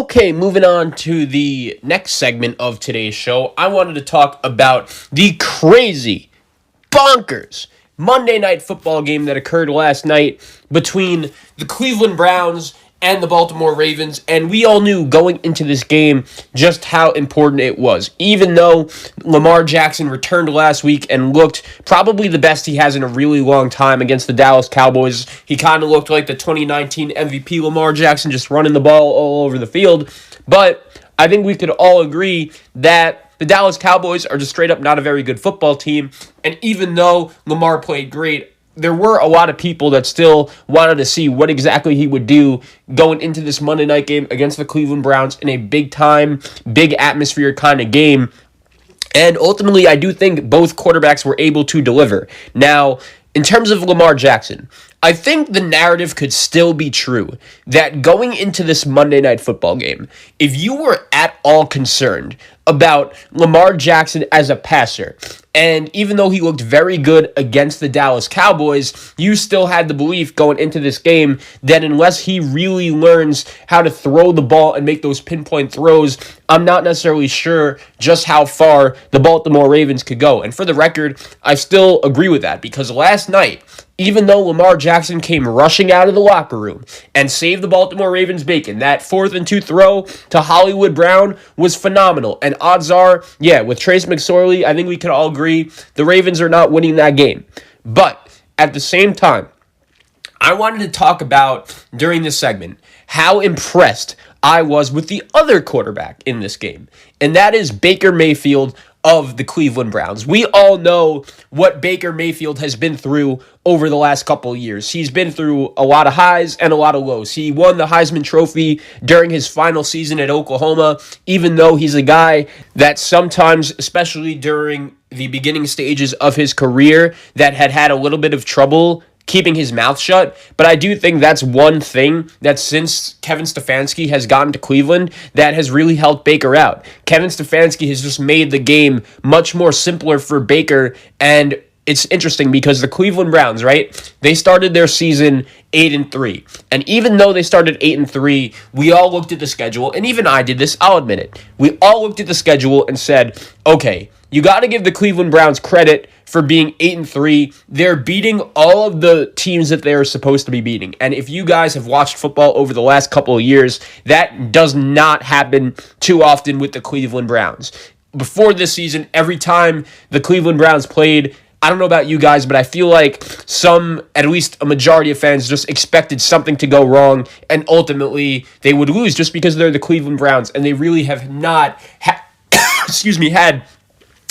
Okay, moving on to the next segment of today's show, I wanted to talk about the crazy, bonkers Monday Night Football game that occurred last night between the Cleveland Browns and the Baltimore Ravens, and we all knew going into this game just how important it was. Even though Lamar Jackson returned last week and looked probably the best he has in a really long time against the Dallas Cowboys, he kind of looked like the 2019 MVP Lamar Jackson, just running the ball all over the field. But I think we could all agree that the Dallas Cowboys are just straight up not a very good football team, and even though Lamar played great, there were a lot of people that still wanted to see what exactly he would do going into this Monday night game against the Cleveland Browns in a big-time, big atmosphere kind of game. And ultimately, I do think both quarterbacks were able to deliver. Now, in terms of Lamar Jackson, I think the narrative could still be true that going into this Monday Night Football game, if you were at all concerned about Lamar Jackson as a passer, and even though he looked very good against the Dallas Cowboys, you still had the belief going into this game that unless he really learns how to throw the ball and make those pinpoint throws, I'm not necessarily sure just how far the Baltimore Ravens could go. And for the record, I still agree with that because last night, even though Lamar Jackson came rushing out of the locker room and saved the Baltimore Ravens bacon, that 4th and 2 throw to Hollywood Brown was phenomenal. And odds are, with Trace McSorley, I think we can all agree the Ravens are not winning that game. But at the same time, I wanted to talk about, during this segment, how impressed I was with the other quarterback in this game. And that is Baker Mayfield of the Cleveland Browns. We all know what Baker Mayfield has been through over the last couple of years. He's been through a lot of highs and a lot of lows. He won the Heisman Trophy during his final season at Oklahoma, even though he's a guy that sometimes, especially during the beginning stages of his career, that had a little bit of trouble keeping his mouth shut. But I do think that's one thing that since Kevin Stefanski has gotten to Cleveland that has really helped Baker out. Kevin Stefanski has just made the game much more simpler for Baker, and it's interesting because the Cleveland Browns, right? They started their season 8-3. And even though they started 8-3, we all looked at the schedule, and even I did this, I'll admit it. We all looked at the schedule and said, okay, you got to give the Cleveland Browns credit for being 8-3. They're beating all of the teams that they're supposed to be beating. And if you guys have watched football over the last couple of years, that does not happen too often with the Cleveland Browns. Before this season, every time the Cleveland Browns played, I don't know about you guys, but I feel like at least a majority of fans just expected something to go wrong, and ultimately they would lose just because they're the Cleveland Browns, and they really have not had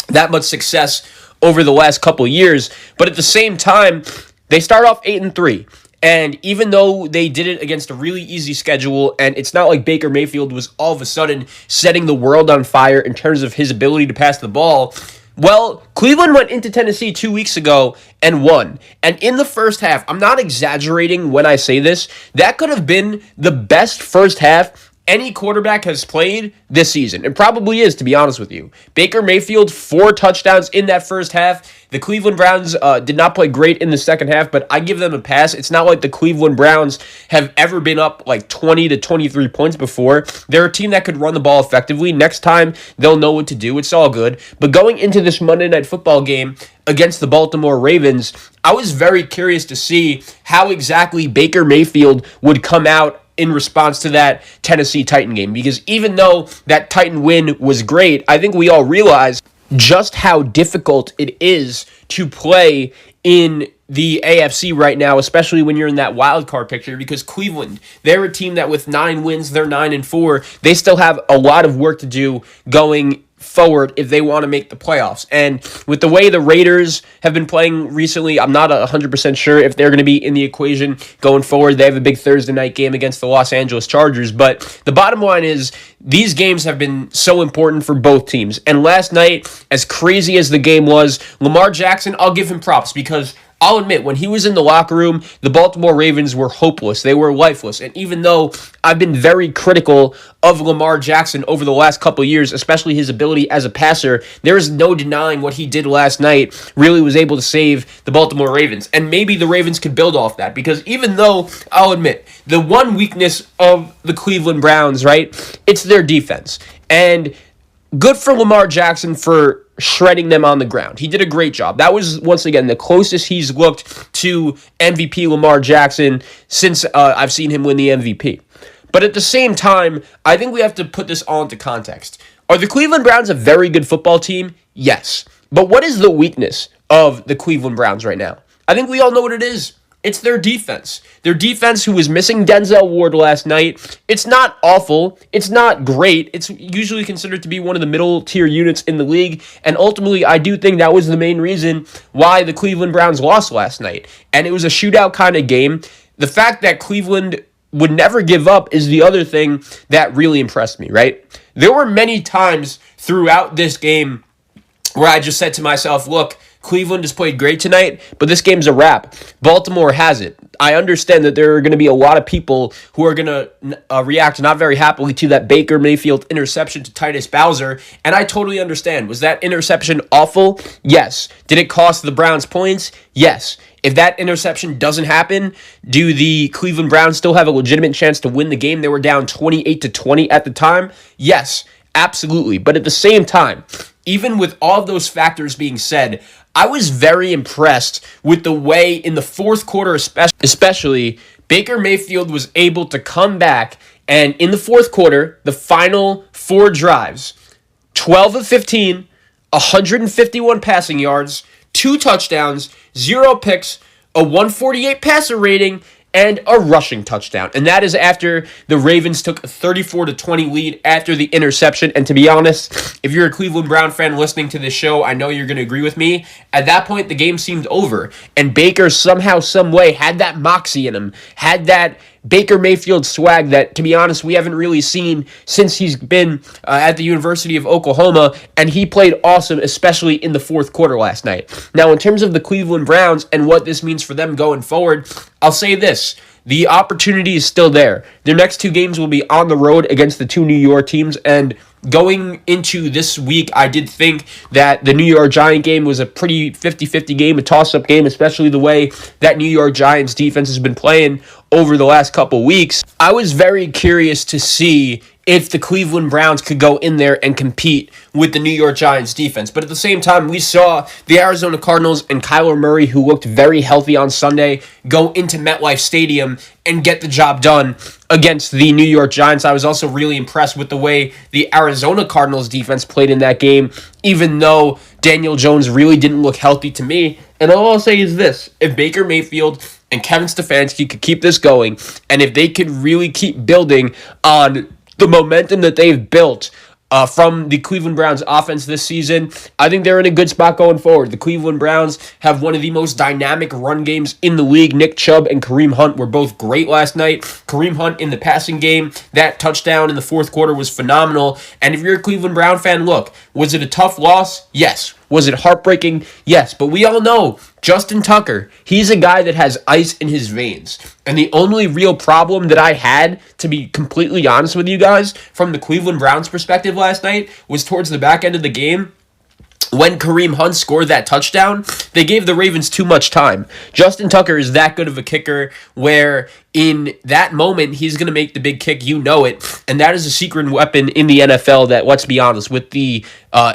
that much success over the last couple of years. But at the same time, they start off 8-3. And even though they did it against a really easy schedule, and it's not like Baker Mayfield was all of a sudden setting the world on fire in terms of his ability to pass the ball, well, Cleveland went into Tennessee 2 weeks ago and won. And in the first half, I'm not exaggerating when I say this, that could have been the best first half any quarterback has played this season. It probably is, to be honest with you. Baker Mayfield, 4 touchdowns in that first half. The Cleveland Browns did not play great in the second half, but I give them a pass. It's not like the Cleveland Browns have ever been up like 20 to 23 points before. They're a team that could run the ball effectively. Next time, they'll know what to do. It's all good. But going into this Monday Night Football game against the Baltimore Ravens, I was very curious to see how exactly Baker Mayfield would come out in response to that Tennessee Titan game. Because even though that Titan win was great, I think we all realize just how difficult it is to play in the AFC right now, especially when you're in that wild card picture, because Cleveland, they're a team that with 9 wins, they're 9-4. They still have a lot of work to do going forward if they want to make the playoffs. And with the way the Raiders have been playing recently, I'm not 100% sure if they're going to be in the equation going forward. They have a big Thursday night game against the Los Angeles Chargers. But the bottom line is these games have been so important for both teams. And last night, as crazy as the game was, Lamar Jackson, I'll give him props because I'll admit, when he was in the locker room, the Baltimore Ravens were hopeless. They were lifeless. And even though I've been very critical of Lamar Jackson over the last couple of years, especially his ability as a passer, there is no denying what he did last night really was able to save the Baltimore Ravens. And maybe the Ravens could build off that, because even though, I'll admit, the one weakness of the Cleveland Browns, right, it's their defense. And good for Lamar Jackson for shredding them on the ground. He did a great job. That was, once again, the closest he's looked to MVP Lamar Jackson since I've seen him win the MVP. But at the same time, I think we have to put this all into context. Are the Cleveland Browns a very good football team? Yes. But what is the weakness of the Cleveland Browns right now? I think we all know what it is. It's their defense. Their defense, who was missing Denzel Ward last night. It's not awful. It's not great. It's usually considered to be one of the middle tier units in the league. And ultimately, I do think that was the main reason why the Cleveland Browns lost last night. And it was a shootout kind of game. The fact that Cleveland would never give up is the other thing that really impressed me, right? There were many times throughout this game where I just said to myself, look, Cleveland has played great tonight, but this game's a wrap. Baltimore has it. I understand that there are going to be a lot of people who are going to react not very happily to that Baker Mayfield interception to Titus Bowser, and I totally understand. Was that interception awful? Yes. Did it cost the Browns points? Yes. If that interception doesn't happen, do the Cleveland Browns still have a legitimate chance to win the game? They were down 28-20 at the time. Yes, absolutely. But at the same time, even with all of those factors being said, I was very impressed with the way in the fourth quarter especially, Baker Mayfield was able to come back, and in the fourth quarter, the final 4 drives, 12 of 15, 151 passing yards, 2 touchdowns, 0 picks, a 148 passer rating, and a rushing touchdown. And that is after the Ravens took a 34-20 lead after the interception. And to be honest, if you're a Cleveland Brown fan listening to this show, I know you're going to agree with me. At that point, the game seemed over. And Baker somehow, some way had that moxie in him, had that Baker Mayfield swag that, to be honest, we haven't really seen since he's been at the University of Oklahoma, and he played awesome, especially in the fourth quarter last night. Now, in terms of the Cleveland Browns and what this means for them going forward, I'll say this. The opportunity is still there. Their next 2 games will be on the road against the 2 New York teams, and going into this week, I did think that the New York Giant game was a pretty 50-50 game, a toss-up game, especially the way that New York Giants defense has been playing over the last couple weeks. I was very curious to see if the Cleveland Browns could go in there and compete with the New York Giants defense. But at the same time, we saw the Arizona Cardinals and Kyler Murray, who looked very healthy on Sunday, go into MetLife Stadium and get the job done against the New York Giants. I was also really impressed with the way the Arizona Cardinals defense played in that game, even though Daniel Jones really didn't look healthy to me. And all I'll say is this: if Baker Mayfield and Kevin Stefanski could keep this going, and if they could really keep building on the momentum that they've built from the Cleveland Browns offense this season, I think they're in a good spot going forward. The Cleveland Browns have one of the most dynamic run games in the league. Nick Chubb and Kareem Hunt were both great last night. Kareem Hunt in the passing game, that touchdown in the fourth quarter was phenomenal. And if you're a Cleveland Brown fan, look, was it a tough loss? Yes. Was it heartbreaking? Yes. But we all know Justin Tucker, he's a guy that has ice in his veins. And the only real problem that I had, to be completely honest with you guys, from the Cleveland Browns perspective last night, was towards the back end of the game. When Kareem Hunt scored that touchdown, they gave the Ravens too much time. Justin Tucker is that good of a kicker where in that moment, he's going to make the big kick, you know it, and that is a secret weapon in the NFL that, let's be honest, with the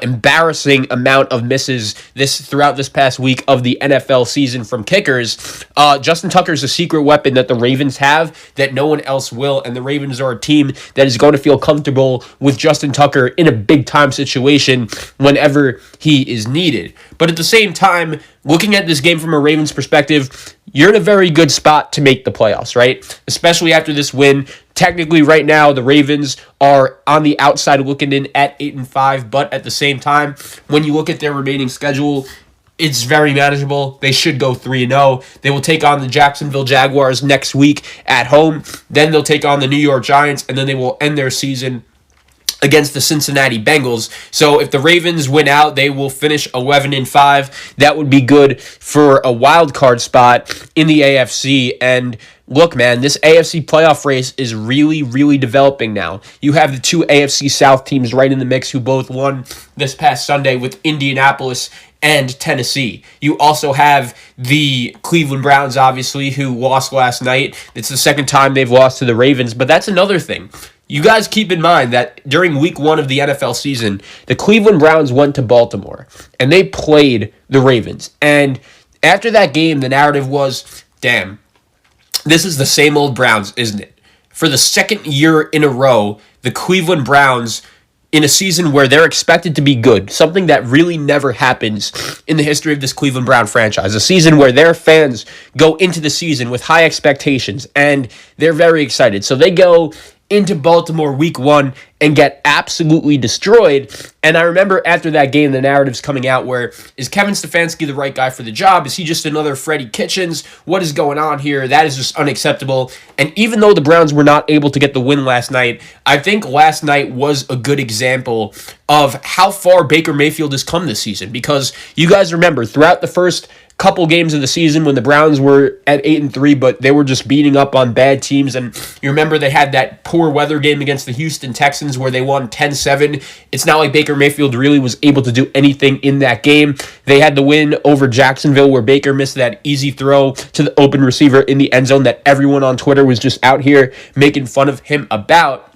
embarrassing amount of misses throughout this past week of the NFL season from kickers, Justin Tucker is a secret weapon that the Ravens have that no one else will, and the Ravens are a team that is going to feel comfortable with Justin Tucker in a big-time situation whenever he is needed. But at the same time, looking at this game from a Ravens perspective, you're in a very good spot to make the playoffs, right? Especially after this win. Technically, right now, the Ravens are on the outside looking in at 8-5, but at the same time, when you look at their remaining schedule, it's very manageable. They should go 3-0. They will take on the Jacksonville Jaguars next week at home. Then they'll take on the New York Giants, and then they will end their season against the Cincinnati Bengals. So if the Ravens win out, they will finish 11-5. That would be good for a wild card spot in the AFC. And look, man, this AFC playoff race is really, really developing now. You have the two AFC South teams right in the mix who both won this past Sunday with Indianapolis and Tennessee. You also have the Cleveland Browns, obviously, who lost last night. It's the second time they've lost to the Ravens, but that's another thing. You guys keep in mind that during week 1 of the NFL season, the Cleveland Browns went to Baltimore, and they played the Ravens. And after that game, the narrative was, damn, this is the same old Browns, isn't it? For the second year in a row, the Cleveland Browns, in a season where they're expected to be good, something that really never happens in the history of this Cleveland Brown franchise, a season where their fans go into the season with high expectations, and they're very excited. So they go into Baltimore week 1 and get absolutely destroyed. And I remember after that game, the narratives coming out where, is Kevin Stefanski the right guy for the job? Is he just another Freddie Kitchens? What is going on here? That is just unacceptable. And even though the Browns were not able to get the win last night, I think last night was a good example of how far Baker Mayfield has come this season. Because you guys remember, throughout the first couple games of the season when the Browns were at 8-3, but they were just beating up on bad teams. And you remember they had that poor weather game against the Houston Texans where they won 10-7. It's not like Baker Mayfield really was able to do anything in that game. They had the win over Jacksonville where Baker missed that easy throw to the open receiver in the end zone that everyone on Twitter was just out here making fun of him about.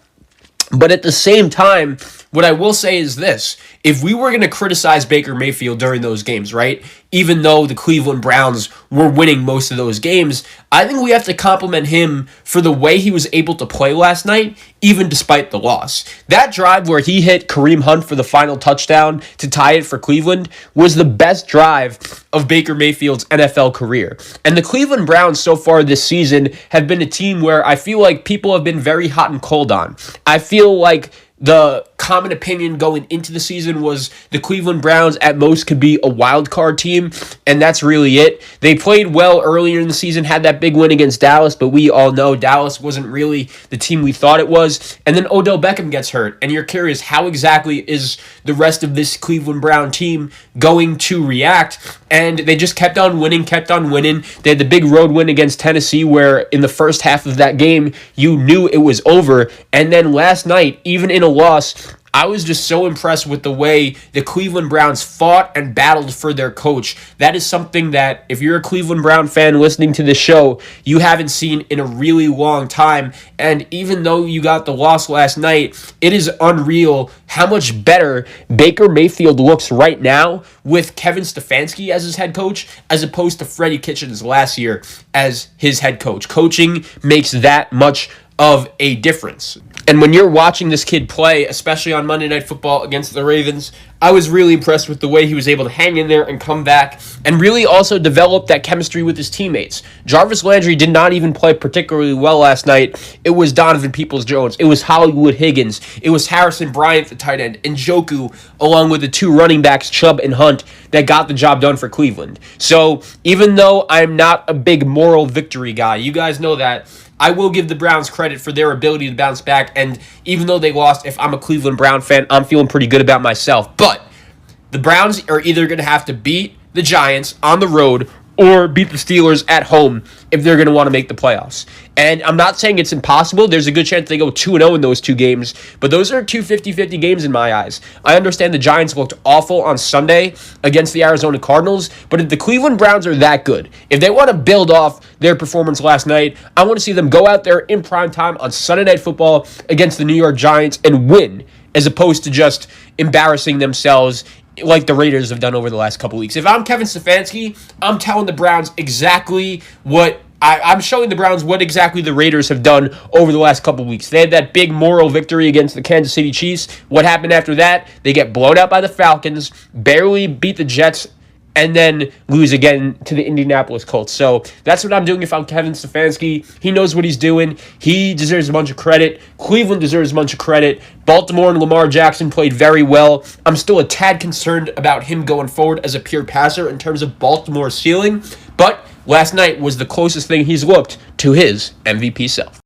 But at the same time, what I will say is this. If we were going to criticize Baker Mayfield during those games, right, even though the Cleveland Browns were winning most of those games, I think we have to compliment him for the way he was able to play last night, even despite the loss. That drive where he hit Kareem Hunt for the final touchdown to tie it for Cleveland was the best drive of Baker Mayfield's NFL career. And the Cleveland Browns so far this season have been a team where I feel like people have been very hot and cold on. I feel like the common opinion going into the season was the Cleveland Browns at most could be a wild card team, and that's really it. They played well earlier in the season, had that big win against Dallas, but we all know Dallas wasn't really the team we thought it was. And then Odell Beckham gets hurt, and you're curious, how exactly is the rest of this Cleveland Brown team going to react? And they just kept on winning. They had the big road win against Tennessee where in the first half of that game, you knew it was over. And then last night, even in a loss, I was just so impressed with the way the Cleveland Browns fought and battled for their coach. That is something that, if you're a Cleveland Brown fan listening to this show, you haven't seen in a really long time. And even though you got the loss last night, it is unreal how much better Baker Mayfield looks right now with Kevin Stefanski as his head coach, as opposed to Freddie Kitchens last year as his head coach. Coaching makes that much of a difference. And when you're watching this kid play, especially on Monday Night Football against the Ravens, I was really impressed with the way he was able to hang in there and come back and really also develop that chemistry with his teammates. Jarvis Landry did not even play particularly well last night. It was Donovan Peoples-Jones. It was Hollywood Higgins. It was Harrison Bryant, the tight end, and Njoku, along with the two running backs, Chubb and Hunt, that got the job done for Cleveland. So even though I'm not a big moral victory guy, you guys know that, I will give the Browns credit for their ability to bounce back, and even though they lost, if I'm a Cleveland Brown fan, I'm feeling pretty good about myself. But the Browns are either going to have to beat the Giants on the road or beat the Steelers at home if they're going to want to make the playoffs. And I'm not saying it's impossible. There's a good chance they go 2-0 in those two games, but those are two 50-50 games in my eyes. I understand the Giants looked awful on Sunday against the Arizona Cardinals, but if the Cleveland Browns are that good, if they want to build off their performance last night, I want to see them go out there in prime time on Sunday Night Football against the New York Giants and win, as opposed to just embarrassing themselves like the Raiders have done over the last couple weeks. If I'm Kevin Stefanski, I'm telling the Browns exactly what I'm showing the Browns what exactly the Raiders have done over the last couple weeks. They had that big moral victory against the Kansas City Chiefs. What happened after that? They get blown out by the Falcons, barely beat the Jets, and then lose again to the Indianapolis Colts. So that's what I'm doing if I'm Kevin Stefanski. He knows what he's doing. He deserves a bunch of credit. Cleveland deserves a bunch of credit. Baltimore and Lamar Jackson played very well. I'm still a tad concerned about him going forward as a pure passer in terms of Baltimore's ceiling, but last night was the closest thing he's looked to his MVP self.